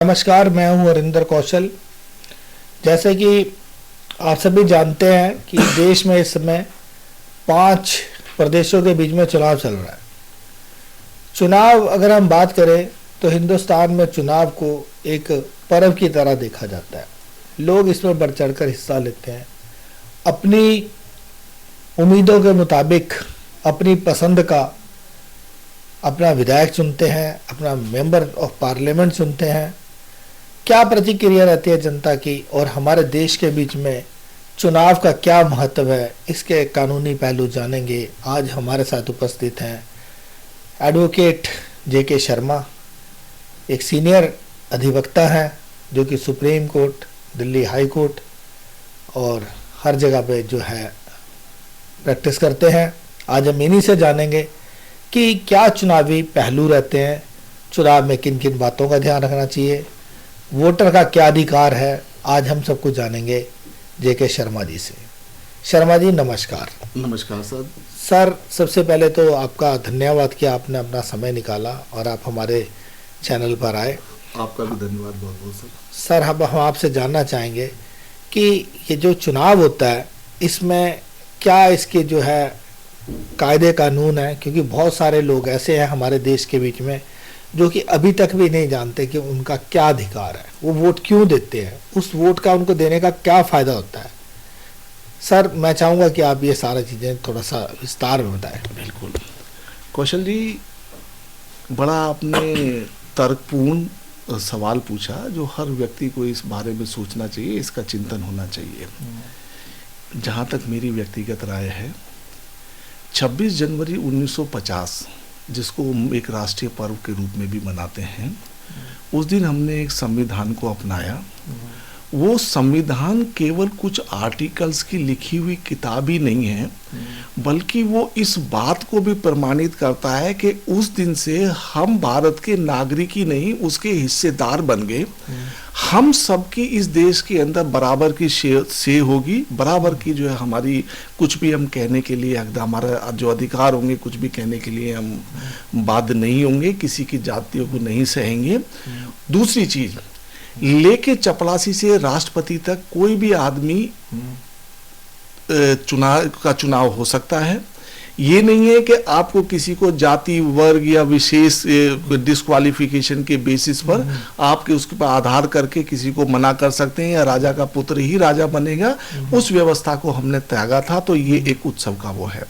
नमस्कार, मैं हूं हरिंदर कौशल। जैसे कि आप सभी जानते हैं कि देश में इस समय 5 प्रदेशों के बीच में चुनाव चल रहा है। चुनाव अगर हम बात करें तो हिंदुस्तान में चुनाव को एक पर्व की तरह देखा जाता है। लोग इसमें बढ़ चढ़कर हिस्सा लेते हैं, अपनी उम्मीदों के मुताबिक अपनी पसंद का अपना विधायक चुनते हैं, अपना मेंबर ऑफ पार्लियामेंट चुनते हैं। क्या प्रतिक्रिया रहती है जनता की और हमारे देश के बीच में चुनाव का क्या महत्व है, इसके कानूनी पहलू जानेंगे। आज हमारे साथ उपस्थित हैं एडवोकेट जे.के. शर्मा, एक सीनियर अधिवक्ता हैं जो कि supreme court, Delhi high court और हर जगह पे जो है प्रैक्टिस करते हैं। आज हम इन्हीं से जानेंगे कि क्या चुनावी पहलू रहते हैं, चुनाव में किन किन बातों का ध्यान रखना चाहिए, वोटर का क्या अधिकार है। आज हम सब कुछ जानेंगे जे.के. शर्मा जी से। शर्मा जी नमस्कार। नमस्कार सर। सर, सबसे पहले तो आपका धन्यवाद कि आपने अपना समय निकाला और आप हमारे चैनल पर आए। आपका भी धन्यवाद बहुत बहुत सर। सर, हम आपसे जानना चाहेंगे कि ये जो चुनाव होता है इसमें क्या इसके जो है कायदे कानून है, क्योंकि बहुत सारे लोग ऐसे हैं हमारे देश के बीच में जो कि अभी तक भी नहीं जानते कि उनका क्या अधिकार है, वो वोट क्यों देते हैं, उस वोट का उनको देने का क्या फ़ायदा होता है। सर, मैं चाहूँगा कि आप ये सारी चीज़ें थोड़ा सा विस्तार में बताएं। बिल्कुल कौशल जी, बड़ा आपने तर्कपूर्ण सवाल पूछा जो हर व्यक्ति को इस बारे में सोचना चाहिए, इसका चिंतन होना चाहिए। जहाँ तक मेरी व्यक्तिगत राय है, 26 जनवरी 1950 जिसको हम एक राष्ट्रीय पर्व के रूप में भी मनाते हैं, उस दिन हमने एक संविधान को अपनाया। वो संविधान केवल कुछ आर्टिकल्स की लिखी हुई किताब ही नहीं है, बल्कि वो इस बात को भी प्रमाणित करता है कि उस दिन से हम भारत के नागरिक ही नहीं उसके हिस्सेदार बन गए। हम सबकी इस देश के अंदर बराबर की से होगी, बराबर की जो है हमारी कुछ भी हम कहने के लिए हमारा जो अधिकार होंगे, कुछ भी कहने के लिए हम बाध्य नहीं होंगे, किसी की जातियों को नहीं सहेंगे। दूसरी चीज, लेके चपरासी से राष्ट्रपति तक कोई भी आदमी चुनाव हो सकता है। ये नहीं है कि आपको किसी को जाति, वर्ग या विशेष डिस्क्वालिफिकेशन के बेसिस पर आपके उसके पर आधार करके किसी को मना कर सकते हैं या राजा का पुत्र ही राजा बनेगा। उस व्यवस्था को हमने त्यागा था। तो ये एक उत्सव का वो है।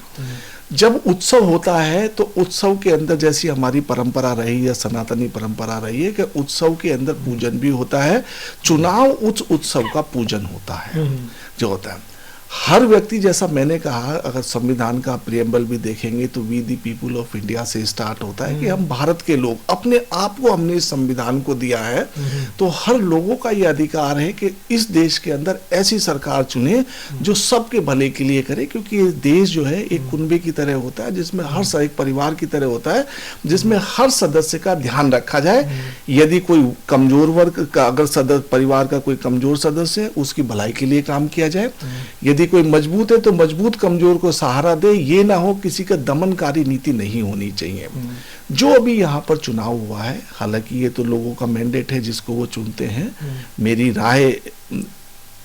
जब उत्सव होता है तो उत्सव के अंदर जैसी हमारी परंपरा रही है, सनातनी परंपरा रही है कि उत्सव के अंदर पूजन भी होता है। चुनाव उस उत्सव का पूजन होता है जो होता है। हर व्यक्ति, जैसा मैंने कहा, अगर संविधान का प्रियम्बल भी देखेंगे तो we the people of India से स्टार्ट होता है कि हम भारत के लोग, अपने आप को हमने इस संविधान को दिया है। तो हर लोगों का ये अधिकार है कि इस देश के अंदर ऐसी सरकार चुने जो सबके भले के लिए करे, क्योंकि ये देश जो है एक कुनबे की तरह होता है, जिसमें हर एक परिवार की तरह होता है, जिसमें हर सदस्य का ध्यान रखा जाए। यदि कोई कमजोर वर्ग का, अगर परिवार का कोई कमजोर सदस्य है, उसकी भलाई के लिए काम किया जाए। यदि कोई मजबूत है तो मजबूत कमजोर को सहारा दे। ये ना हो, किसी का दमनकारी नीति नहीं होनी चाहिए। जो अभी यहाँ पर चुनाव हुआ है, हालांकि ये तो लोगों का मैंडेट है जिसको वो चुनते हैं। मेरी राय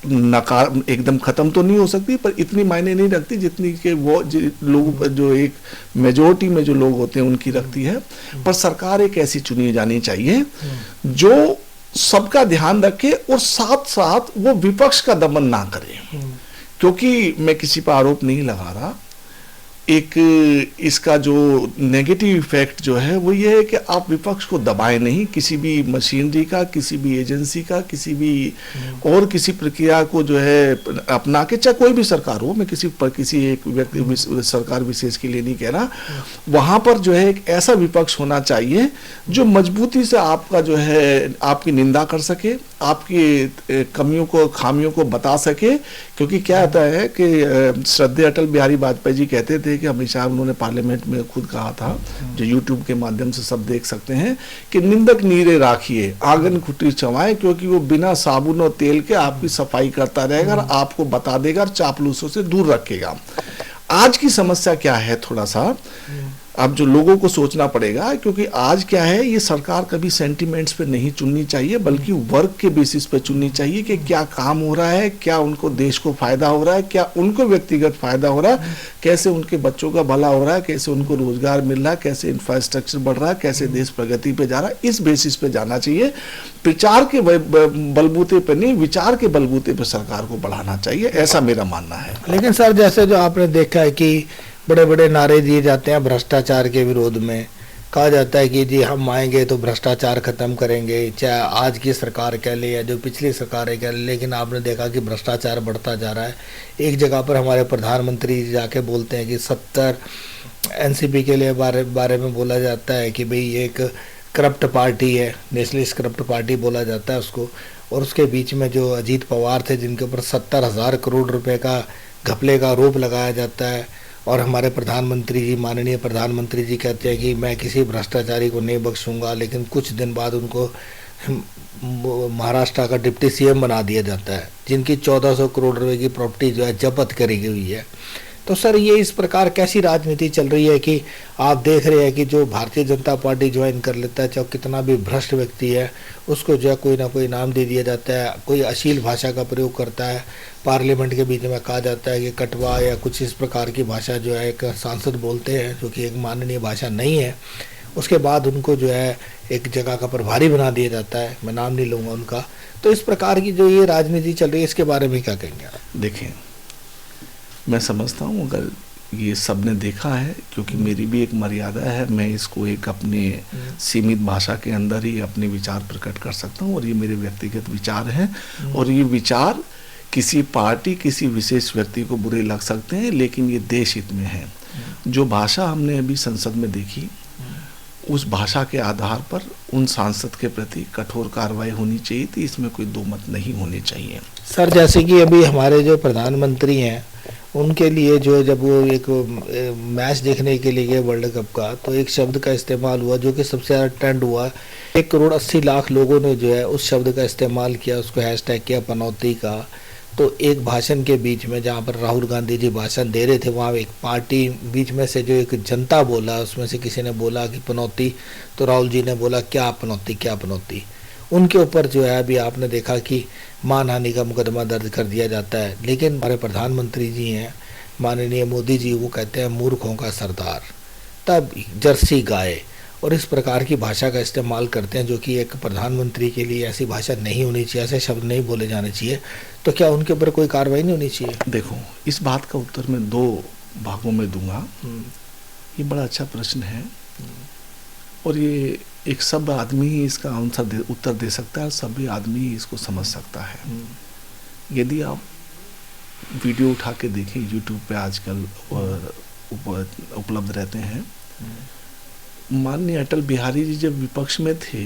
नकार एकदम खत्म तो नहीं हो सकती, पर इतनी मायने नहीं रखती जितनी कि वो लोग जो एक मेजोरिटी में जो लोग होते हैं उनकी रखती है। पर सरकार एक ऐसी चुनी जानी चाहिए जो सबका ध्यान रखे और साथ साथ वो विपक्ष का दमन ना करे। क्योंकि मैं किसी पर आरोप नहीं लगा रहा, एक इसका जो नेगेटिव इफेक्ट जो है वो ये है कि आप विपक्ष को दबाएं नहीं, किसी भी मशीनरी का, किसी भी एजेंसी का, किसी भी और किसी प्रक्रिया को जो है अपना के, चाहे कोई भी सरकार हो, मैं किसी एक व्यक्ति सरकार विशेष के लिए नहीं कह रहा। वहां पर जो है एक ऐसा विपक्ष होना चाहिए जो मजबूती से आपका जो है आपकी निंदा कर सके, आपकी कमियों को, खामियों को बता सके। क्योंकि क्या होता है कि श्रद्धेय अटल बिहारी वाजपेयी जी कहते थे कि हमेशा उन्होंने पार्लियामेंट में खुद कहा था, जो यूट्यूब के माध्यम से सब देख सकते हैं, कि निंदक नीरे राखिए आंगन खुटी चवाएं, क्योंकि वो बिना साबुन और तेल के आपकी सफाई करता रहेगा और आपको बता देगा और चापलूसों से दूर रखेगा। आज की समस्या क्या है, थोड़ा सा अब जो लोगों को सोचना पड़ेगा, क्योंकि आज क्या है, ये सरकार कभी सेंटिमेंट्स पे नहीं चुननी चाहिए, बल्कि वर्क के बेसिस पे चुननी चाहिए कि क्या काम हो रहा है, क्या उनको देश को फायदा हो रहा है, क्या उनको व्यक्तिगत फायदा हो रहा है, कैसे उनके बच्चों का भला हो रहा है, कैसे उनको रोजगार मिल रहा है, कैसे इंफ्रास्ट्रक्चर बढ़ रहा है, कैसे देश प्रगति पे जा रहा है। इस बेसिस पे जाना चाहिए, प्रचार के बलबूते पे नहीं, विचार के बलबूते पे सरकार को बढ़ाना चाहिए, ऐसा मेरा मानना है। लेकिन सर, जैसे जो आपने देखा है कि बड़े बड़े नारे दिए जाते हैं भ्रष्टाचार के विरोध में, कहा जाता है कि जी हम आएंगे तो भ्रष्टाचार खत्म करेंगे, चाहे आज की सरकार कह ले या जो पिछली सरकारें कह ले, लेकिन आपने देखा कि भ्रष्टाचार बढ़ता जा रहा है। एक जगह पर हमारे प्रधानमंत्री जाके बोलते हैं कि 70 एनसीपी के लिए बारे में बोला जाता है कि भाई एक करप्ट पार्टी है, नेशनलिस्ट करप्ट पार्टी बोला जाता है उसको। और उसके बीच में जो अजीत पवार थे, जिनके ऊपर 70,000 करोड़ रुपए का घपले का आरोप लगाया जाता है, और हमारे प्रधानमंत्री जी, माननीय प्रधानमंत्री जी कहते हैं कि मैं किसी भ्रष्टाचारी को नहीं बख्शूंगा, लेकिन कुछ दिन बाद उनको महाराष्ट्र का डिप्टी सीएम बना दिया जाता है, जिनकी 1400 करोड़ रुपए की प्रॉपर्टी जो है जब्त करी हुई है। तो सर, ये इस प्रकार कैसी राजनीति चल रही है कि आप देख रहे हैं कि जो भारतीय जनता पार्टी ज्वाइन कर लेता है, चाहे कितना भी भ्रष्ट व्यक्ति है, उसको जो है कोई ना कोई इनाम दे दिया जाता है, कोई अश्लील भाषा का प्रयोग करता है, पार्लियामेंट के बीच में कहा जाता है कि कटवा या कुछ इस प्रकार की भाषा जो है एक सांसद बोलते हैं, जो कि एक माननीय भाषा नहीं है। उसके बाद उनको जो है एक जगह का प्रभारी बना दिया जाता है, मैं नाम नहीं लूँगा उनका। तो इस प्रकार की जो ये राजनीति चल रही है, इसके बारे में क्या कहेंगे आप? देखें, मैं समझता हूँ अगर ये सब ने देखा है, क्योंकि मेरी भी एक मर्यादा है, मैं इसको एक अपने सीमित भाषा के अंदर ही अपने विचार प्रकट कर सकता हूँ, और ये मेरे व्यक्तिगत विचार हैं, और ये विचार किसी पार्टी, किसी विशेष व्यक्ति को बुरे लग सकते हैं, लेकिन ये देश हित में है। जो भाषा हमने अभी संसद में देखी, उस भाषा के आधार पर उन सांसद के प्रति कठोर कार्रवाई होनी चाहिए थी, इसमें कोई दो मत नहीं होनी चाहिए। सर, जैसे कि अभी हमारे जो प्रधानमंत्री हैं, उनके लिए जो जब वो एक मैच देखने के लिए गए वर्ल्ड कप का, तो एक शब्द का इस्तेमाल हुआ जो कि सबसे ज़्यादा ट्रेंड हुआ। 1,80,00,000 लोगों ने जो है उस शब्द का इस्तेमाल किया, उसको हैशटैग किया पनौती का। तो एक भाषण के बीच में जहाँ पर राहुल गांधी जी भाषण दे रहे थे, वहाँ एक पार्टी बीच में से जो एक जनता बोला, उसमें से किसी ने बोला कि पनौती, तो राहुल जी ने बोला क्या पनौती, क्या पनौती। उनके ऊपर जो है अभी आपने देखा कि मानहानि का मुकदमा दर्ज कर दिया जाता है। लेकिन हमारे प्रधानमंत्री जी हैं माननीय मोदी जी, वो कहते हैं मूर्खों का सरदार, तब जर्सी गाय, और इस प्रकार की भाषा का इस्तेमाल करते हैं, जो कि एक प्रधानमंत्री के लिए ऐसी भाषा नहीं होनी चाहिए, ऐसे शब्द नहीं बोले जाने चाहिए। तो क्या उनके ऊपर कोई कार्रवाई नहीं होनी चाहिए? देखो, इस बात का उत्तर मैं 2 भागों में दूंगा। ये बड़ा अच्छा प्रश्न है, और ये एक सब आदमी ही इसका उत्तर दे सकता है, सभी आदमी ही इसको समझ सकता है। यदि आप वीडियो उठा के देखें, यूट्यूब पे आजकल उपलब्ध रहते हैं, माननीय अटल बिहारी जी जब विपक्ष में थे,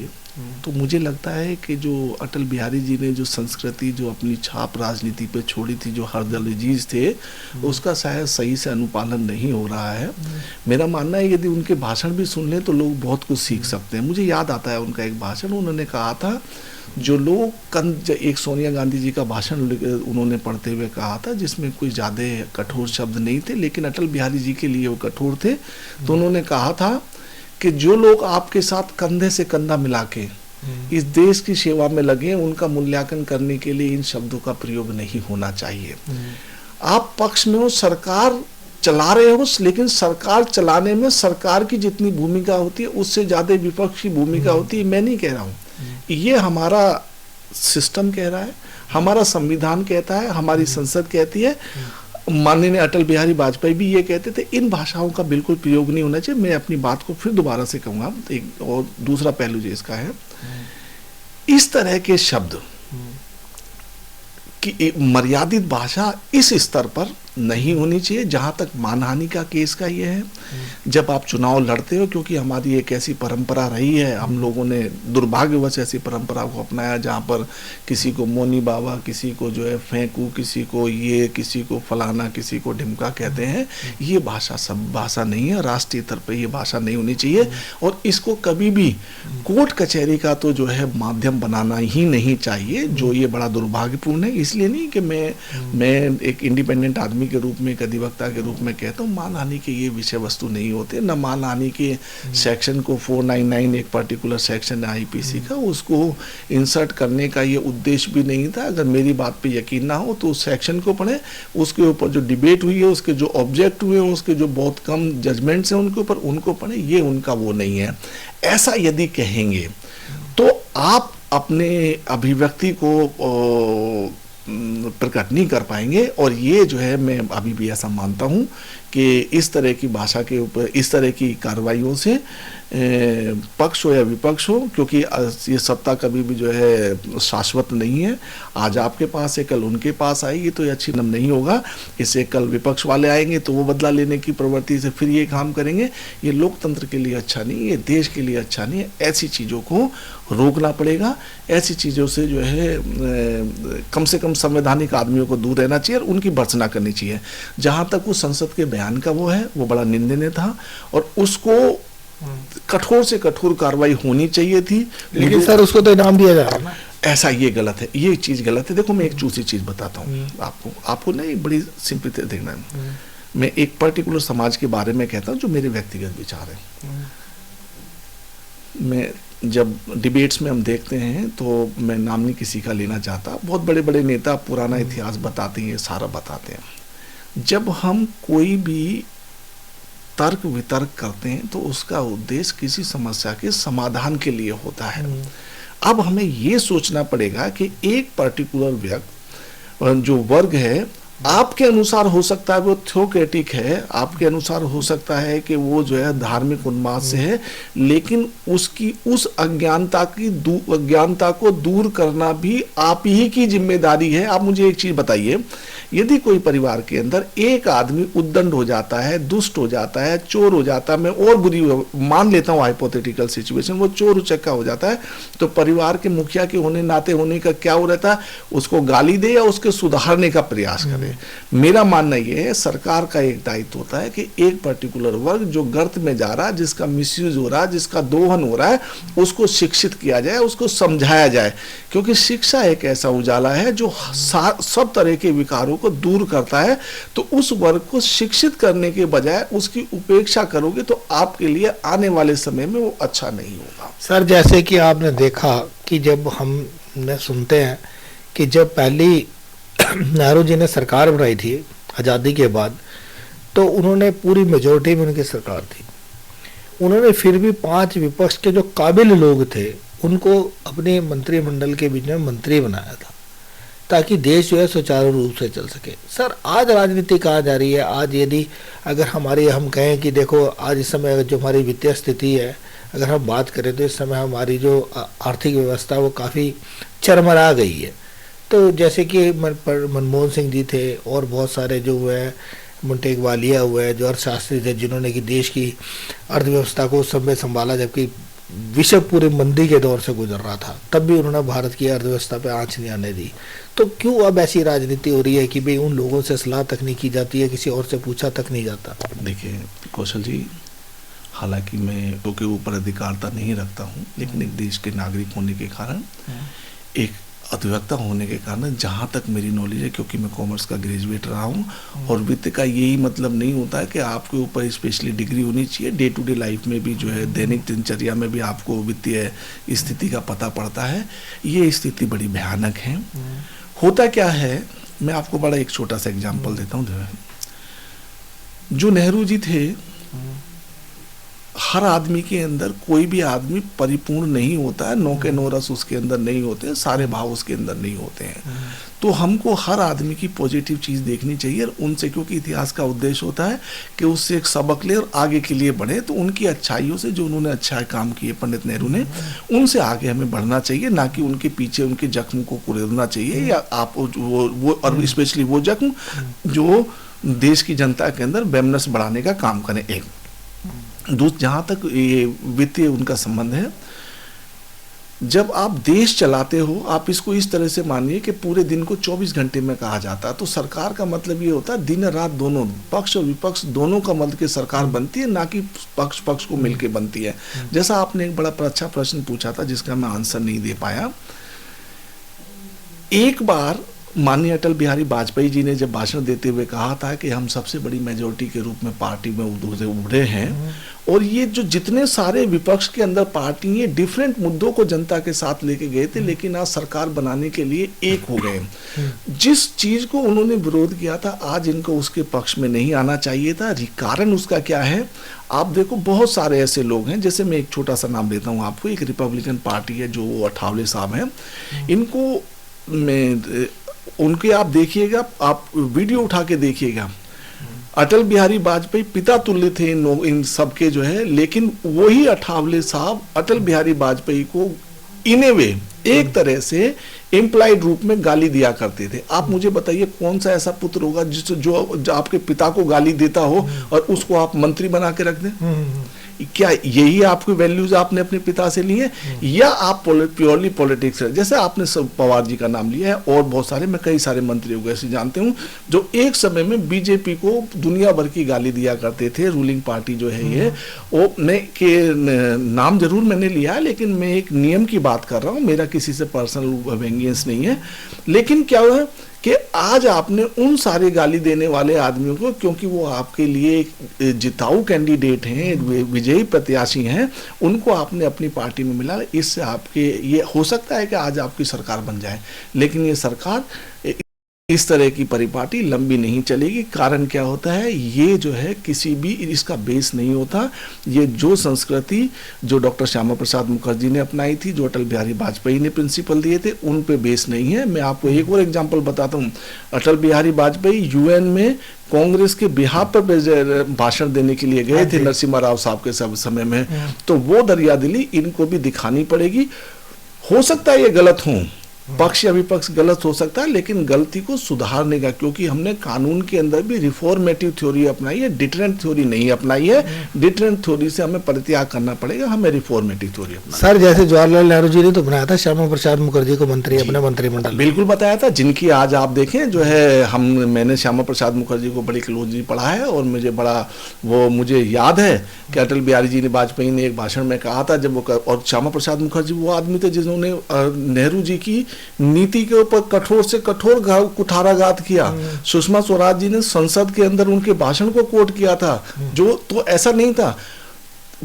तो मुझे लगता है कि जो अटल बिहारी जी ने जो संस्कृति, जो अपनी छाप राजनीति पे छोड़ी थी, जो हरदलजीज थे, उसका शायद सही से अनुपालन नहीं हो रहा है। मेरा मानना है यदि उनके भाषण भी सुन लें तो लोग बहुत कुछ सीख सकते हैं। मुझे याद आता है उनका एक भाषण, उन्होंने कहा था, जो लोग एक सोनिया गांधी जी का भाषण उन्होंने पढ़ते हुए कहा था, जिसमें कोई ज़्यादा कठोर शब्द नहीं थे, लेकिन अटल बिहारी जी के लिए वो कठोर थे। तो उन्होंने कहा था कि जो लोग आपके साथ कंधे से कंधा मिला के इस देश की सेवा में लगे, उनका मूल्यांकन करने के लिए इन शब्दों का प्रयोग नहीं होना चाहिए। आप पक्ष में हो, सरकार चला रहे हो, लेकिन सरकार चलाने में सरकार की जितनी भूमिका होती है उससे ज्यादा विपक्ष की भूमिका होती है। मैं नहीं कह रहा हूँ, ये हमारा सिस्टम कह रहा है, हमारा संविधान कहता है, हमारी संसद कहती है, माननीय अटल बिहारी वाजपेयी भी ये कहते थे। इन भाषाओं का बिल्कुल प्रयोग नहीं होना चाहिए। मैं अपनी बात को फिर दोबारा से कहूँगा, एक और दूसरा पहलू जो इसका है, इस तरह के शब्द की मर्यादित भाषा इस स्तर पर नहीं होनी चाहिए। जहाँ तक मानहानि का केस का ये है, जब आप चुनाव लड़ते हो, क्योंकि हमारी एक ऐसी परंपरा रही है, हम लोगों ने दुर्भाग्यवश ऐसी परंपरा को अपनाया जहाँ पर किसी को मोनी बाबा, किसी को जो है फेंकू, किसी को ये, किसी को फलाना, किसी को ढिमका कहते हैं। ये भाषा सब भाषा नहीं है, राष्ट्रीय स्तर पर ये भाषा नहीं होनी चाहिए, और इसको कभी भी कोर्ट कचहरी का तो जो है माध्यम बनाना ही नहीं चाहिए, जो ये बड़ा दुर्भाग्यपूर्ण है। इसलिए नहीं कि मैं एक इंडिपेंडेंट आदमी के रूप में, एक अधिवक्ता के रूप में कहता हूँ, मानहानि के ये विषय वस्तु नहीं होते। न मानहानि के सेक्शन को 499 एक पर्टिकुलर सेक्शन है आईपीसी का, उसको इंसर्ट करने का ये उद्देश्य भी नहीं था। अगर मेरी बात पे यकीन ना हो तो उस सेक्शन को पढ़ें, उसके ऊपर जो डिबेट हुई है, उसके जो ऑब्जेक्ट हुए हैं, उसके जो बहुत कम जजमेंट्स हैं उनके ऊपर, उनको पढ़ें। ये उनका वो नहीं है। ऐसा यदि कहेंगे तो आप अपने अभिव्यक्ति को प्रकट नहीं कर पाएंगे। और ये जो है, मैं अभी भी ऐसा मानता हूँ कि इस तरह की भाषा के ऊपर, इस तरह की कार्रवाइयों से पक्ष हो या विपक्ष हो, क्योंकि ये सत्ता कभी भी जो है शाश्वत नहीं है। आज आपके पास है, कल उनके पास आएगी, तो ये अच्छी नहीं होगा। इससे कल विपक्ष वाले आएंगे तो वो बदला लेने की प्रवृत्ति से फिर ये काम करेंगे। ये लोकतंत्र के लिए अच्छा नहीं, ये देश के लिए अच्छा नहीं है। ऐसी चीज़ों को रोकना पड़ेगा। ऐसी चीज़ों से जो है कम से कम संवैधानिक आदमियों को दूर रहना चाहिए और उनकी भर्त्सना करनी चाहिए। जहाँ तक वो संसद के बयान का वो है, वो बड़ा निंदनीय था और उसको कठोर से कठोर कार्रवाई होनी चाहिए थी। लेकिन सर उसको तो इनाम दिया जा रहा है ना। ऐसा ये गलत है, ये चीज़ गलत है। देखो मैं एक दूसरी चीज़ बताता हूँ आपको नहीं, बड़ी सिंपल देखना है। मैं एक पर्टिकुलर समाज के बारे में कहता हूँ जो मेरे व्यक्तिगत विचार है। मैं जब डिबेट्स में हम देखते हैं तो मैं नाम नहीं किसी का लेना चाहता, बहुत बड़े बड़े नेता पुराना इतिहास बताते हैं, सारा बताते हैं। जब हम कोई भी तर्क वितर्क करते हैं तो उसका उद्देश्य किसी समस्या के समाधान के लिए होता है। अब हमें ये सोचना पड़ेगा कि एक पर्टिकुलर व्यक्ति जो वर्ग है, आपके अनुसार हो सकता है वो थियोक्रेटिक है, आपके अनुसार हो सकता है कि वो जो है धार्मिक उन्माद से है, लेकिन उसकी उस अज्ञानता को दूर करना भी आप ही की जिम्मेदारी है। आप मुझे एक चीज बताइए, यदि कोई परिवार के अंदर एक आदमी उद्दंड हो जाता है, दुष्ट हो जाता है, चोर हो जाता है, मैं और बुरी मान लेता हूँ हाइपोथेटिकल सिचुएशन, वो चोर उचक्का हो जाता है, तो परिवार के मुखिया के नाते होने का क्या हो रहता है? उसको गाली दे या उसके सुधारने का प्रयास करे। मेरा मानना यह है, सरकार का एक दायित्व होता है कि एक पर्टिकुलर वर्ग जो गर्त में जा रहा है, जिसका मिसयूज हो रहा है, जिसका दोहन हो रहा है, उसको शिक्षित किया जाए, उसको समझाया जाए। क्योंकि शिक्षा एक ऐसा उजाला है जो सब तरह के विकारों को दूर करता है। तो उस वर्ग को शिक्षित करने के बजाय उसकी उपेक्षा करोगे तो आपके लिए आने वाले समय में वो अच्छा नहीं होगा। सर जैसे कि आपने देखा कि जब हम सुनते हैं कि जब पहली नेहरू जी ने सरकार बनाई थी आज़ादी के बाद, तो उन्होंने पूरी मेजोरिटी में उनकी सरकार थी। उन्होंने फिर भी 5 विपक्ष के जो काबिल लोग थे उनको अपने मंत्रिमंडल के बीच में मंत्री बनाया था ताकि देश जो है सुचारू रूप से चल सके। सर आज राजनीति कहाँ जा रही है? आज यदि अगर हम कहें कि देखो आज इस समय जो हमारी वित्तीय स्थिति है, अगर हम बात करें तो इस समय हमारी जो आर्थिक व्यवस्था वो काफ़ी चरमरा गई है। तो जैसे कि मनमोहन सिंह जी थे और बहुत सारे जो है मुंटेग वालिया हुआ है जो अर्थशास्त्री थे, जिन्होंने कि देश की अर्थव्यवस्था को उस समय संभाला जबकि विश्व पूरे मंदी के दौर से गुजर रहा था, तब भी उन्होंने भारत की अर्थव्यवस्था पे आंच नहीं आने दी। तो क्यों अब ऐसी राजनीति हो रही है कि भाई उन लोगों से सलाह तक नहीं की जाती है, किसी और से पूछा तक नहीं जाता? देखिए कौशल जी, हालांकि मैं तो के ऊपर अधिकारता नहीं रखता हूँ, लेकिन एक देश के नागरिक होने के कारण, एक अधिवक्ता होने के कारण, जहाँ तक मेरी नॉलेज है, क्योंकि मैं कॉमर्स का ग्रेजुएट रहा हूँ, और वित्त का यही मतलब नहीं होता है कि आपके ऊपर स्पेशली डिग्री होनी चाहिए। डे टू डे लाइफ में भी जो है, दैनिक दिनचर्या में भी आपको वित्तीय स्थिति का पता पड़ता है। ये स्थिति बड़ी भयानक है। होता क्या है, मैं आपको बड़ा एक छोटा सा एग्जाम्पल देता हूँ। जो नेहरू जी थे, हर आदमी के अंदर कोई भी आदमी परिपूर्ण नहीं होता है, 9 के 9 रस उसके अंदर नहीं होते हैं, सारे भाव उसके अंदर नहीं होते हैं। तो हमको हर आदमी की पॉजिटिव चीज़ देखनी चाहिए और उनसे, क्योंकि इतिहास का उद्देश्य होता है कि उससे एक सबक ले और आगे के लिए बढ़े। तो उनकी अच्छाइयों से, जो उन्होंने अच्छा काम किए पंडित नेहरू ने, उनसे आगे हमें बढ़ना चाहिए, ना कि उनके पीछे उनके जख्म को कुरेदना चाहिए, या आप वो और स्पेशली वो जख्म जो देश की जनता के अंदर वैमनस्य बढ़ाने का काम करें। एक जहाँ तक ये वित्तीय उनका संबंध है, जब आप देश चलाते हो, आप इसको इस तरह से मानिए कि पूरे दिन को 24 घंटे में कहा जाता है। तो सरकार का मतलब ये होता है दिन रात दोनों, पक्ष और विपक्ष दोनों का मदद के सरकार बनती है, ना कि पक्ष को मिलके बनती है। जैसा आपने एक बड़ा अच्छा प्रश्न पूछा था जिसका मैं आंसर नहीं दे पाया। एक बार माननीय अटल बिहारी वाजपेयी जी ने जब भाषण देते हुए कहा था कि हम सबसे बड़ी मेजोरिटी के रूप में पार्टी में उभरे हैं, और ये जो जितने सारे विपक्ष के अंदर पार्टी ये डिफरेंट मुद्दों को जनता के साथ लेके गए थे, लेकिन आज सरकार बनाने के लिए एक हो गए। जिस चीज को उन्होंने विरोध किया था, आज इनको उसके पक्ष में नहीं आना चाहिए था। कारण उसका क्या है? आप देखो, बहुत सारे ऐसे लोग हैं, जैसे मैं एक छोटा सा नाम देता हूँ आपको, एक रिपब्लिकन पार्टी है जो अठावले साहब हैं, इनको मैं उनके आप देखिएगा, आप वीडियो उठा के देखिएगा, अटल बिहारी वाजपेयी पिता तुल्य थे इन सबके जो है, लेकिन वही अठावले साहब अटल बिहारी वाजपेयी को इन ए वे एक तरह से इम्प्लाइड रूप में गाली दिया करते थे। आप मुझे बताइए कौन सा ऐसा पुत्र होगा जो आपके पिता को गाली देता हो और उसको आप मंत्री बना के रख दें? क्या यही आपकी वैल्यूज आपने अपने पिता से ली है, या आप प्योरली पॉलिटिक्स है? जैसे आपने सब पवार जी का नाम लिया है, और बहुत सारे, मैं कई सारे मंत्रियों को ऐसे जानते हूं जो एक समय में बीजेपी को दुनिया भर की गाली दिया करते थे। रूलिंग पार्टी जो है ये, वो मैं के नाम जरूर मैंने लिया है, लेकिन मैं एक नियम की बात कर रहा हूं, मेरा किसी से पर्सनल वेंगेंस नहीं है। लेकिन क्या हुआ कि आज आपने उन सारे गाली देने वाले आदमियों को, क्योंकि वो आपके लिए जिताऊ कैंडिडेट हैं, विजयी प्रत्याशी हैं, उनको आपने अपनी पार्टी में मिला। इससे आपके ये हो सकता है कि आज आपकी सरकार बन जाए, लेकिन ये सरकार इस तरह की परिपाटी लंबी नहीं चलेगी। कारण क्या होता है? ये जो है किसी भी इसका बेस नहीं होता। ये जो संस्कृति जो डॉक्टर श्यामा प्रसाद मुखर्जी ने अपनाई थी, जो अटल बिहारी वाजपेयी ने प्रिंसिपल दिए थे, उन पे बेस नहीं है। मैं आपको एक और एग्जांपल बताता हूँ। अटल बिहारी वाजपेयी यूएन में कांग्रेस के बिहार पर भाषण देने के लिए गए थे नरसिम्हा राव साहब के समय में, तो वो दरियादिली इनको भी दिखानी पड़ेगी। हो सकता है ये गलत हो, पक्ष या विपक्ष गलत हो सकता है, लेकिन गलती को सुधारने का, क्योंकि हमने कानून के अंदर भी रिफॉर्मेटिव थ्योरी अपनाई है, डिटरेंट थ्योरी नहीं अपनाई है। डिटरेंट थ्योरी से हमें परित्याग करना पड़ेगा, हमें रिफॉर्मेटिव थ्योरी अपनाना। सर, जैसे जवाहरलाल नेहरू जी ने तो बनाया था श्यामा प्रसाद मुखर्जी को मंत्री अपने मंत्रिमंडल, बिल्कुल बताया था, जिनकी आज आप देखें जो है, मैंने श्यामा प्रसाद मुखर्जी को बड़ी क्लोजली पढ़ा है, और मुझे याद है कि अटल बिहारी जी ने वाजपेयी ने एक भाषण में कहा था, जब वो, और श्यामा प्रसाद मुखर्जी वो आदमी थे जिन्होंने नेहरू जी की नीति के ऊपर कठोर से कठोर कुठाराघात किया। सुषमा स्वराज जी ने संसद के अंदर उनके भाषण को कोट किया था, जो तो ऐसा नहीं था।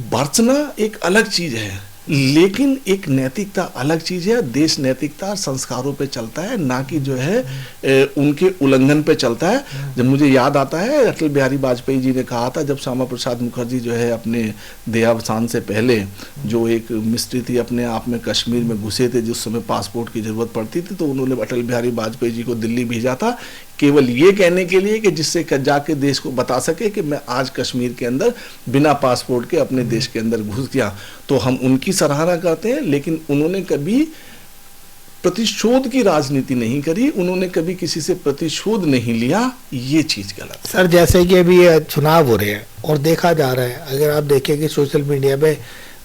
बरसना एक अलग चीज है, लेकिन एक नैतिकता अलग चीज है। देश नैतिकता संस्कारों पे चलता है, ना कि जो है उनके उल्लंघन पे चलता है। जब मुझे याद आता है, अटल बिहारी वाजपेयी जी ने कहा था, जब श्यामा प्रसाद मुखर्जी जो है अपने देहावसान से पहले जो एक मिस्ट्री थी, अपने आप में कश्मीर में घुसे थे, जिस समय पासपोर्ट की जरूरत पड़ती थी, तो उन्होंने अटल बिहारी वाजपेयी जी को दिल्ली भेजा था, केवल ये कहने के लिए कि जिससे जाके देश को बता सके कि मैं आज कश्मीर के अंदर बिना पासपोर्ट के अपने देश के अंदर घुस गया। तो हम उनकी सराहना करते हैं, लेकिन उन्होंने कभी प्रतिशोध की राजनीति नहीं करी, उन्होंने कभी किसी से प्रतिशोध नहीं लिया। ये चीज गलत है। सर, जैसे कि अभी चुनाव हो रहे हैं और देखा जा रहा है, अगर आप देखें कि सोशल मीडिया पे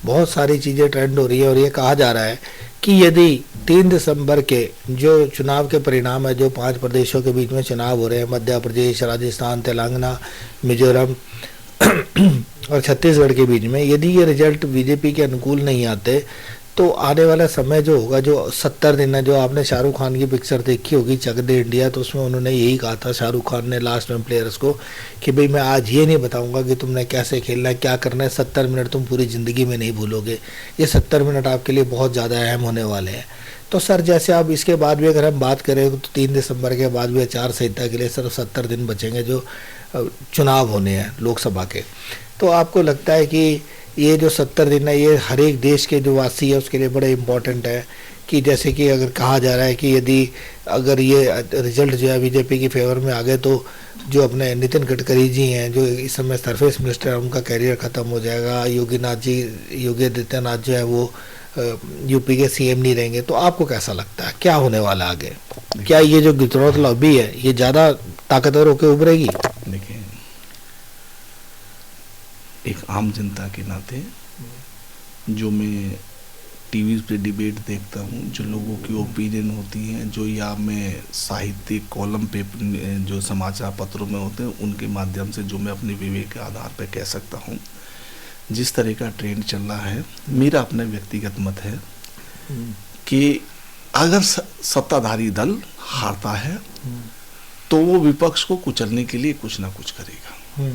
बहुत सारी चीजें ट्रेंड हो रही है, और ये कहा जा रहा है कि यदि 3 दिसंबर के जो चुनाव के परिणाम है, जो 5 प्रदेशों के बीच में चुनाव हो रहे हैं, मध्य प्रदेश, राजस्थान, तेलंगाना, मिजोरम और छत्तीसगढ़ के बीच में, यदि ये रिजल्ट बीजेपी के अनुकूल नहीं आते, तो आने वाला समय जो होगा, जो 70 दिन है, जो आपने शाहरुख खान की पिक्चर देखी होगी चक दे इंडिया, तो उसमें उन्होंने यही कहा था, शाहरुख खान ने लास्ट में प्लेयर्स को, कि भाई मैं आज ये नहीं बताऊंगा कि तुमने कैसे खेलना है, क्या करना है, 70 मिनट तुम पूरी ज़िंदगी में नहीं भूलोगे। ये 70 मिनट आपके लिए बहुत ज़्यादा अहम होने वाले हैं। तो सर, जैसे आप इसके बाद भी अगर हम बात करें, तो 3 दिसंबर के बाद भी आचार संहिता के लिए सिर्फ 70 दिन बचेंगे जो चुनाव होने हैं लोकसभा के। तो आपको लगता है कि ये जो 70 दिन है, ये हर एक देश के जो वासी है उसके लिए बड़े इम्पोर्टेंट है? कि जैसे कि अगर कहा जा रहा है कि यदि अगर ये रिजल्ट जो है बीजेपी की फेवर में आ गए, तो जो अपने नितिन गडकरी जी हैं, जो इस समय सरफेस मिनिस्टर है, उनका कैरियर ख़त्म हो जाएगा। योगी आदित्यनाथ जो है वो यूपी के सीएम नहीं रहेंगे। तो आपको कैसा लगता है क्या होने वाला आगे? क्या ये जो गुजरात लॉबी है, ये ज़्यादा ताकतवर होकर उभरेगी? देखिए, एक आम जनता के नाते जो मैं टीवी पे डिबेट देखता हूँ, जो लोगों की ओपिनियन होती हैं, जो या मैं साहित्यिक कॉलम पे जो समाचार पत्रों में होते हैं, उनके माध्यम से जो मैं अपने विवेक के आधार पे कह सकता हूँ, जिस तरह का ट्रेंड चल रहा है, मेरा अपना व्यक्तिगत मत है कि अगर सत्ताधारी दल हारता है तो वो विपक्ष को कुचलने के लिए कुछ ना कुछ करेगा।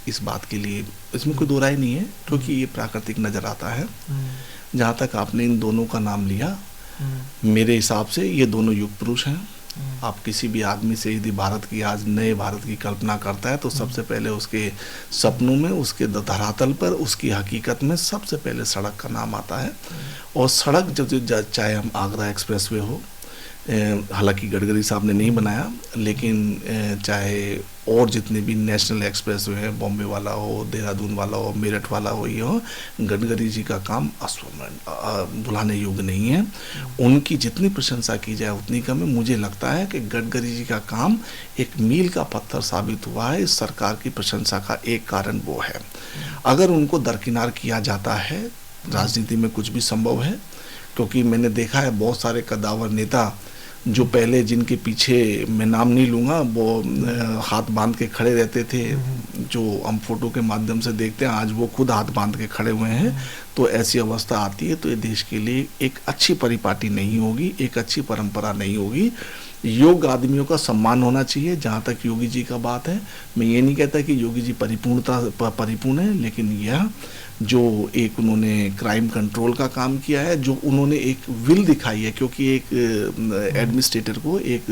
इस बात के लिए इसमें कोई दो राय नहीं है, क्योंकि ये प्राकृतिक नजर आता है। जहाँ तक आपने इन दोनों का नाम लिया, मेरे हिसाब से ये दोनों युग पुरुष हैं। आप किसी भी आदमी से यदि भारत की आज नए भारत की कल्पना करता है तो सबसे पहले उसके सपनों में, उसके धरातल पर, उसकी हकीकत में सबसे पहले सड़क का नाम आता है। और सड़क जब चाहे हम आगरा एक्सप्रेसवे हो, हालांकि गडकरी साहब ने नहीं बनाया, लेकिन चाहे और जितने भी नेशनल एक्सप्रेस हैं, बॉम्बे वाला हो, देहरादून वाला हो, मेरठ वाला हो, ये हो, गडकरी जी का काम अश्वमेध भुलाने योग्य नहीं है। उनकी जितनी प्रशंसा की जाए उतनी कम है। मुझे लगता है कि गडकरी जी का काम एक मील का पत्थर साबित हुआ है। इस सरकार की प्रशंसा का एक कारण वो है। अगर उनको दरकिनार किया जाता है, राजनीति में कुछ भी संभव है, क्योंकि मैंने देखा है बहुत सारे कद्दावर नेता जो पहले, जिनके पीछे मैं नाम नहीं लूँगा, वो हाथ बांध के खड़े रहते थे, जो हम फोटो के माध्यम से देखते हैं, आज वो खुद हाथ बांध के खड़े हुए हैं। तो ऐसी अवस्था आती है तो ये देश के लिए एक अच्छी परिपाटी नहीं होगी, एक अच्छी परंपरा नहीं होगी। योग्य आदमियों का सम्मान होना चाहिए। जहाँ तक योगी जी का बात है, मैं ये नहीं कहता कि योगी जी परिपूर्ण है, लेकिन यह जो एक उन्होंने क्राइम कंट्रोल का काम किया है, जो उन्होंने एक विल दिखाई है, क्योंकि एक एडमिनिस्ट्रेटर को, एक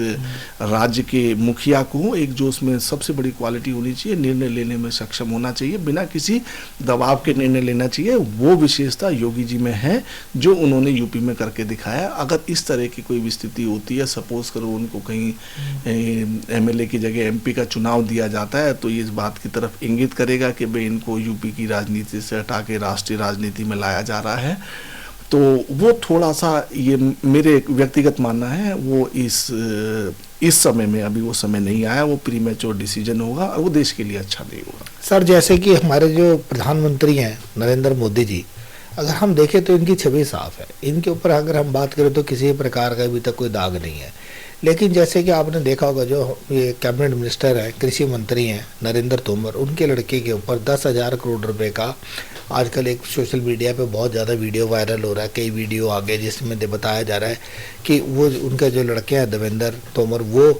राज्य के मुखिया को, एक जो उसमें सबसे बड़ी क्वालिटी होनी चाहिए, निर्णय लेने में सक्षम होना चाहिए, बिना किसी दबाव के निर्णय लेना चाहिए। वो विशेषता योगी जी में है जो उन्होंने यूपी में करके दिखाया। अगर इस तरह की कोई स्थिति होती है, सपोज करो उनको कहीं एमएलए की जगह एमपी का चुनाव दिया जाता है, तो ये इस बात की तरफ इंगित करेगा कि भाई इनको यूपी की राजनीति से हटा के राष्ट्रीय राजनीति में लाया जा रहा है। तो वो थोड़ा सा, ये मेरे व्यक्तिगत मानना है, वो इस समय में अभी वो समय नहीं आया, वो प्रीमेच्योर डिसीजन होगा और वो देश के लिए अच्छा नहीं होगा। सर, जैसे कि हमारे जो प्रधानमंत्री हैं नरेंद्र मोदी जी, अगर हम देखें तो इनकी छवि साफ है। इनके ऊपर अगर हम बात करें तो किसी प्रकार का अभी तक कोई दाग नहीं है। लेकिन जैसे कि आपने देखा होगा, जो ये कैबिनेट मिनिस्टर हैं, कृषि मंत्री हैं नरेंद्र तोमर, उनके लड़के के ऊपर 10,000 करोड़ रुपए का आजकल एक सोशल मीडिया पे बहुत ज़्यादा वीडियो वायरल हो रहा है। कई वीडियो आ गए जिसमें बताया जा रहा है कि वो उनका जो लड़के हैं देवेंद्र तोमर, वो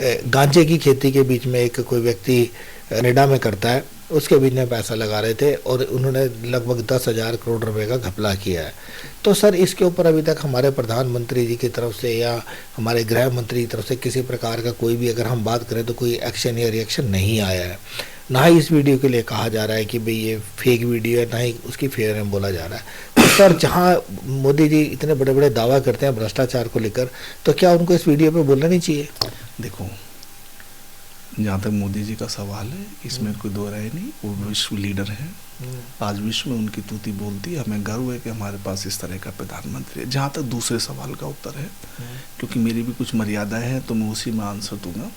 गांजे की खेती के बीच में एक कोई व्यक्ति कनाडा में करता है, उसके बीच में पैसा लगा रहे थे और उन्होंने लगभग 10,000 करोड़ रुपए का घपला किया है। तो सर, इसके ऊपर अभी तक हमारे प्रधानमंत्री जी की तरफ से या हमारे गृह मंत्री की तरफ से किसी प्रकार का कोई भी, अगर हम बात करें तो कोई एक्शन या रिएक्शन नहीं आया है। ना ही इस वीडियो के लिए कहा जा रहा है कि भाई ये फेक वीडियो है, ना ही उसकी फेयर में बोला जा रहा है। तो सर, जहाँ मोदी जी इतने बड़े बड़े दावा करते हैं भ्रष्टाचार को लेकर, तो क्या उनको इस वीडियो पे बोलना नहीं चाहिए? देखो, जहाँ तक मोदी जी का सवाल है, इसमें कोई दो राय नहीं, वो विश्व लीडर हैं। आज विश्व में उनकी तूती बोलती है। हमें गर्व है कि हमारे पास इस तरह का प्रधानमंत्री है। जहाँ तक दूसरे सवाल का उत्तर है, क्योंकि मेरी भी कुछ मर्यादाएं हैं तो मैं उसी में आंसर दूंगा।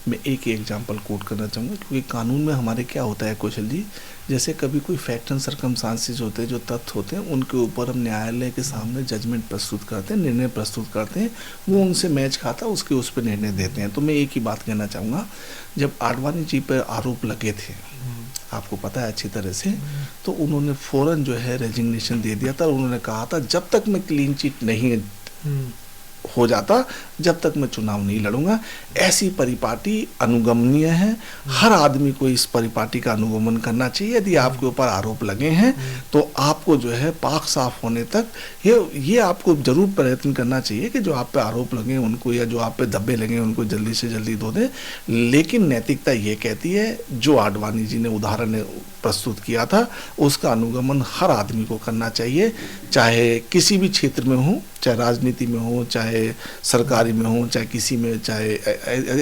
मैं एक एग्जांपल कोट करना चाहूँगा, क्योंकि कानून में हमारे क्या होता है कौशल जी, जैसे कभी कोई फैक्ट एंड सर्कमस्टांसेस होते हैं, जो तथ्य होते हैं, उनके ऊपर हम न्यायालय के सामने जजमेंट प्रस्तुत करते हैं, निर्णय प्रस्तुत करते हैं, वो उनसे मैच खाता है, उसके उस पर निर्णय देते हैं। तो मैं एक ही बात कहना चाहूँगा, जब आडवाणी जी पर आरोप लगे थे, आपको पता है अच्छी तरह से, तो उन्होंने फौरन जो है रेजिग्नेशन दे दिया था। उन्होंने कहा था जब तक मैं क्लीन चिट नहीं हो जाता, जब तक मैं चुनाव नहीं लड़ूंगा। ऐसी परिपाटी अनुगमनीय है। हर आदमी को इस परिपाटी का अनुगमन करना चाहिए। यदि आपके ऊपर आरोप लगे हैं तो आपको जो है पाक साफ होने तक ये आपको जरूर प्रयत्न करना चाहिए कि जो आप पे आरोप लगे उनको, या जो आप पे धब्बे लगे उनको जल्दी से जल्दी धो दें। लेकिन नैतिकता ये कहती है, जो आडवाणी जी ने उदाहरण प्रस्तुत किया था, उसका अनुगमन हर आदमी को करना चाहिए, चाहे किसी भी क्षेत्र में हो, चाहे राजनीति में हो, चाहे सरकारी में हो, चाहे किसी में, चाहे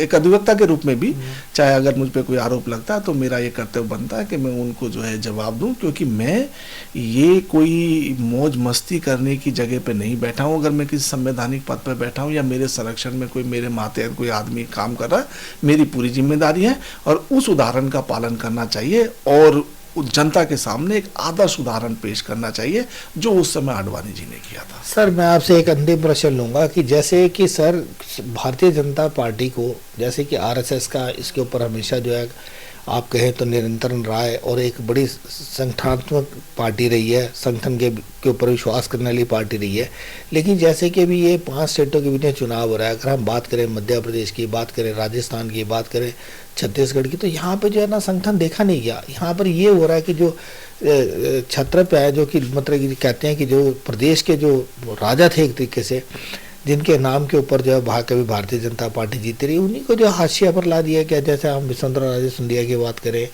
एक अधिवक्ता के रूप में भी, चाहे अगर मुझ पे कोई आरोप लगता है तो मेरा ये कर्तव्य बनता है कि मैं उनको जो है जवाब दूं, क्योंकि मैं ये कोई मौज मस्ती करने की जगह पे नहीं बैठा हूं। अगर मैं किसी संवैधानिक पद पर बैठा हूं या मेरे संरक्षण में कोई मेरे मातहत कोई आदमी काम कर रहा है, मेरी पूरी जिम्मेदारी है और उस उदाहरण का पालन करना चाहिए और जनता के सामने एक आदर्श उदाहरण पेश करना चाहिए, जो उस समय आडवाणी जी ने किया था। सर, मैं आपसे एक अंतिम प्रश्न लूँगा कि जैसे कि सर, भारतीय जनता पार्टी को, जैसे कि आरएसएस का इसके ऊपर हमेशा जो है आप कहें तो निरंतर राय और एक बड़ी संगठनात्मक पार्टी रही है, संगठन के ऊपर विश्वास करने वाली पार्टी रही है। लेकिन जैसे कि अभी ये 5 स्टेटों के बीच में चुनाव हो रहा है, अगर हम बात करें मध्य प्रदेश की, बात करें राजस्थान की, बात करें छत्तीसगढ़ की, तो यहाँ पे जो है ना संगठन देखा नहीं गया। यहाँ पर ये हो रहा है कि जो छत्रप है, जो कि मतलब कि कहते हैं कि जो प्रदेश के जो राजा थे एक तरीके से, जिनके नाम के ऊपर जो है कभी भारतीय जनता पार्टी जीती रही, उन्हीं को जो हाशिया पर ला दिया गया। जैसे हम विश्वनाथ राजे सिंधिया की बात करें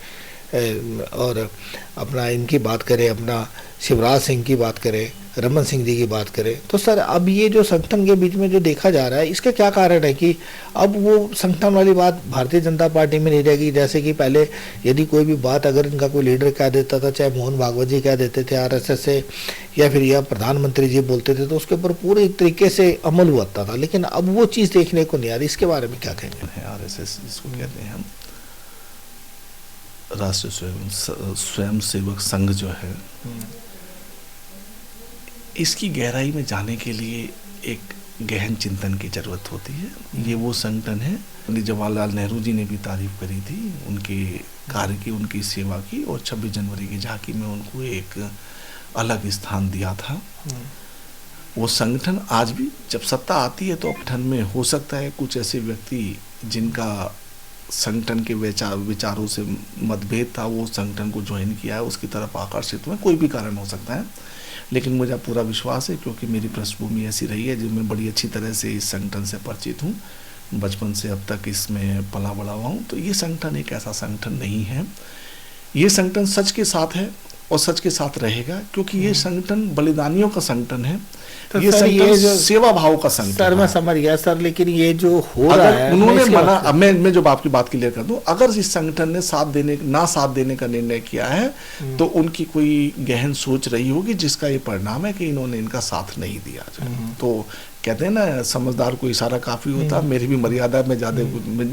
और अपना इनकी बात करें, अपना शिवराज सिंह की बात करें, रमन सिंह जी की बात करें, तो सर अब ये जो संगठन के बीच में जो देखा जा रहा है, इसका क्या कारण है कि अब वो संगठन वाली बात भारतीय जनता पार्टी में नहीं रहेगी। जैसे कि पहले यदि कोई भी बात अगर इनका कोई लीडर कह देता था, चाहे मोहन भागवत जी कह देते थे RSS से, या फिर या प्रधानमंत्री जी बोलते थे, तो उसके ऊपर पूरे तरीके से अमल हुआ था। लेकिन अब वो चीज़ देखने को नहीं आ रही। इसके बारे में क्या कहेंगे? RSS जिसको कहते हैं हम, राष्ट्रीय स्वयं सेवक संघ जो है, इसकी गहराई में जाने के लिए एक गहन चिंतन की जरूरत होती है। ये वो संगठन है, पंडित जवाहरलाल नेहरू जी ने भी तारीफ करी थी उनके कार्य की, उनकी सेवा की, और 26 जनवरी की झांकी में उनको एक अलग स्थान दिया था। वो संगठन आज भी जब सत्ता आती है तो संगठन में हो सकता है कुछ ऐसे व्यक्ति जिनका संगठन के विचारों से मतभेद था, वो संगठन को ज्वाइन किया है, उसकी तरफ आकर्षित हुए, कोई भी कारण हो सकता है। लेकिन मुझे पूरा विश्वास है, क्योंकि मेरी पृष्ठभूमि ऐसी रही है, जिसमें बड़ी अच्छी तरह से इस संगठन से परिचित हूँ, बचपन से अब तक इसमें पला बड़ा हुआ हूँ, तो ये संगठन एक ऐसा संगठन नहीं है। ये संगठन सच के साथ है और सच के साथ रहेगा, क्योंकि ये संगठन बलिदानियों का संगठन है। तो ये संगठन सेवा भाव का संगठन। सर मैं समझ गया सर, लेकिन ये जो हो रहा है, उन्होंने मना, अब मैं जो आपकी बात क्लियर कर दूं, अगर इस संगठन ने ना साथ देने का निर्णय किया है, तो उनकी कोई गहन सोच रही होगी, जिसका ये परिणाम है कि इन्होंने इनका साथ नहीं दिया। तो कहते हैं ना, समझदार को इशारा काफी होता है। मेरी भी मर्यादा में ज्यादा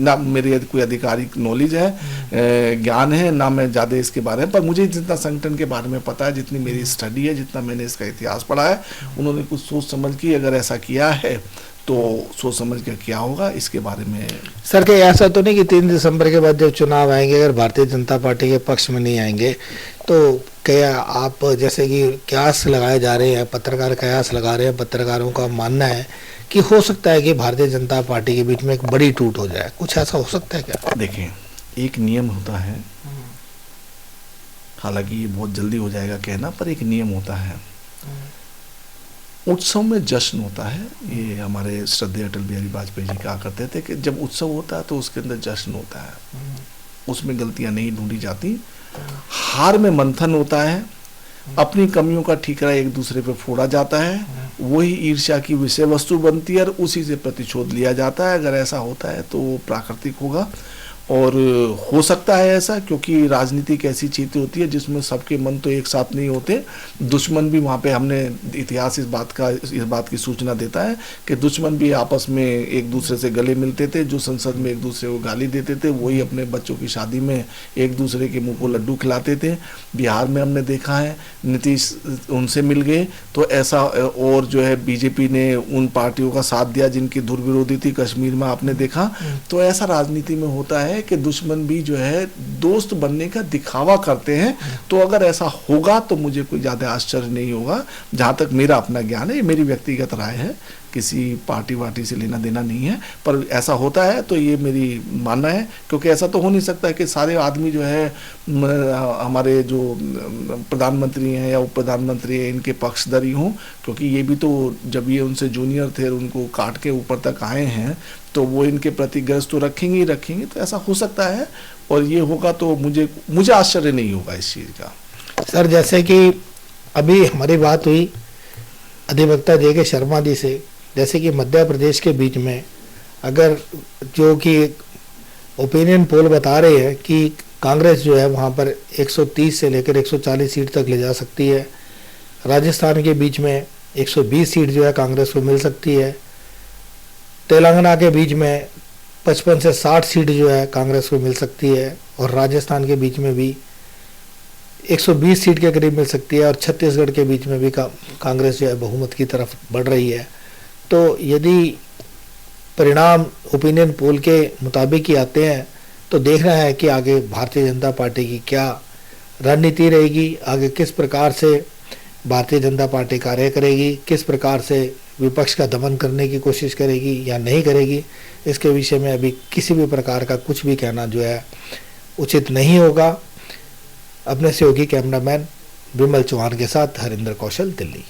ना मेरी कोई आधिकारिक नॉलेज है, ज्ञान है, ना मैं ज्यादा इसके बारे में, पर मुझे जितना संगठन के बारे में पता है, जितनी मेरी स्टडी है, जितना मैंने इसका इतिहास पढ़ा है, उन्होंने कुछ सोच समझ के अगर ऐसा किया है तो सोच समझ के क्या होगा इसके बारे में। सर क्या ऐसा तो नहीं कि 3 दिसंबर के बाद जब चुनाव आएंगे, अगर भारतीय जनता पार्टी के पक्ष में नहीं आएंगे, तो क्या आप, जैसे कि कयास लगाए जा रहे हैं, पत्रकार कयास लगा रहे हैं, पत्रकारों का मानना है कि हो सकता है कि भारतीय जनता पार्टी के बीच में एक बड़ी टूट हो जाए, कुछ ऐसा हो सकता है क्या? देखें, एक नियम होता है, हालांकि ये बहुत जल्दी हो जाएगा कहना, पर एक नियम होता है, उत्सव में जश्न होता है। ये हमारे श्रद्धेय अटल बिहारी वाजपेयी जी कहा करते थे कि जब उत्सव होता है तो उसके अंदर जश्न होता है, उसमें गलतियां नहीं ढूंढी जाती। हार में मंथन होता है, अपनी कमियों का ठीकरा एक दूसरे पे फोड़ा जाता है, वही ईर्ष्या की विषय वस्तु बनती है और उसी से प्रतिशोध लिया जाता है। अगर ऐसा होता है तो वो प्राकृतिक होगा, और हो सकता है ऐसा, क्योंकि राजनीति एक ऐसी चीज होती है जिसमें सबके मन तो एक साथ नहीं होते। दुश्मन भी वहाँ पे, हमने इतिहास इस बात की सूचना देता है कि दुश्मन भी आपस में एक दूसरे से गले मिलते थे। जो संसद में एक दूसरे को गाली देते थे, वही अपने बच्चों की शादी में एक दूसरे के मुंह को लड्डू खिलाते थे। बिहार में हमने देखा है, नीतीश उनसे मिल गए तो ऐसा, और जो है बीजेपी ने उन पार्टियों का साथ दिया जिनकी धुर विरोधी थी। कश्मीर में आपने देखा, तो ऐसा राजनीति में होता है कि दुश्मन भी जो है दोस्त बनने का दिखावा करते हैं। तो अगर ऐसा होगा तो मुझे कोई ज्यादा आश्चर्य नहीं होगा। जहां तक मेरा अपना ज्ञान है, ये मेरी व्यक्तिगत राय है, किसी पार्टी वार्टी से लेना देना नहीं है, पर ऐसा होता है तो ये मेरी मानना है। क्योंकि ऐसा तो हो नहीं सकता कि सारे आदमी जो है हमारे जो प्रधानमंत्री हैं या उप प्रधानमंत्री हैं इनके पक्षधरी हों, क्योंकि ये भी तो जब ये उनसे जूनियर थे, उनको काट के ऊपर तक आए हैं, तो वो इनके प्रति गरज तो रखेंगे ही रखेंगे। तो ऐसा हो सकता है, और ये होगा तो मुझे आश्चर्य नहीं होगा इस चीज़ का। सर जैसे कि अभी हमारी बात हुई अधिवक्ता जे.के. शर्मा जी से, जैसे कि मध्य प्रदेश के बीच में अगर जो कि ओपिनियन पोल बता रहे हैं कि कांग्रेस जो है वहाँ पर 130 से लेकर 140 सीट तक ले जा सकती है, राजस्थान के बीच में 120 सीट जो है कांग्रेस को मिल सकती है, तेलंगाना के बीच में 55 से 60 सीट जो है कांग्रेस को मिल सकती है, और राजस्थान के बीच में भी 120 सीट के करीब मिल सकती है, और छत्तीसगढ़ के बीच में भी कांग्रेस जो है बहुमत की तरफ बढ़ रही है। तो यदि परिणाम ओपिनियन पोल के मुताबिक ही आते हैं तो देखना है कि आगे भारतीय जनता पार्टी की क्या रणनीति रहेगी, आगे किस प्रकार से भारतीय जनता पार्टी कार्य करेगी, किस प्रकार से विपक्ष का दमन करने की कोशिश करेगी या नहीं करेगी, इसके विषय में अभी किसी भी प्रकार का कुछ भी कहना जो है उचित नहीं होगा। अपने सहयोगी कैमरामैन विमल चौहान के साथ हरिंदर कौशल, दिल्ली।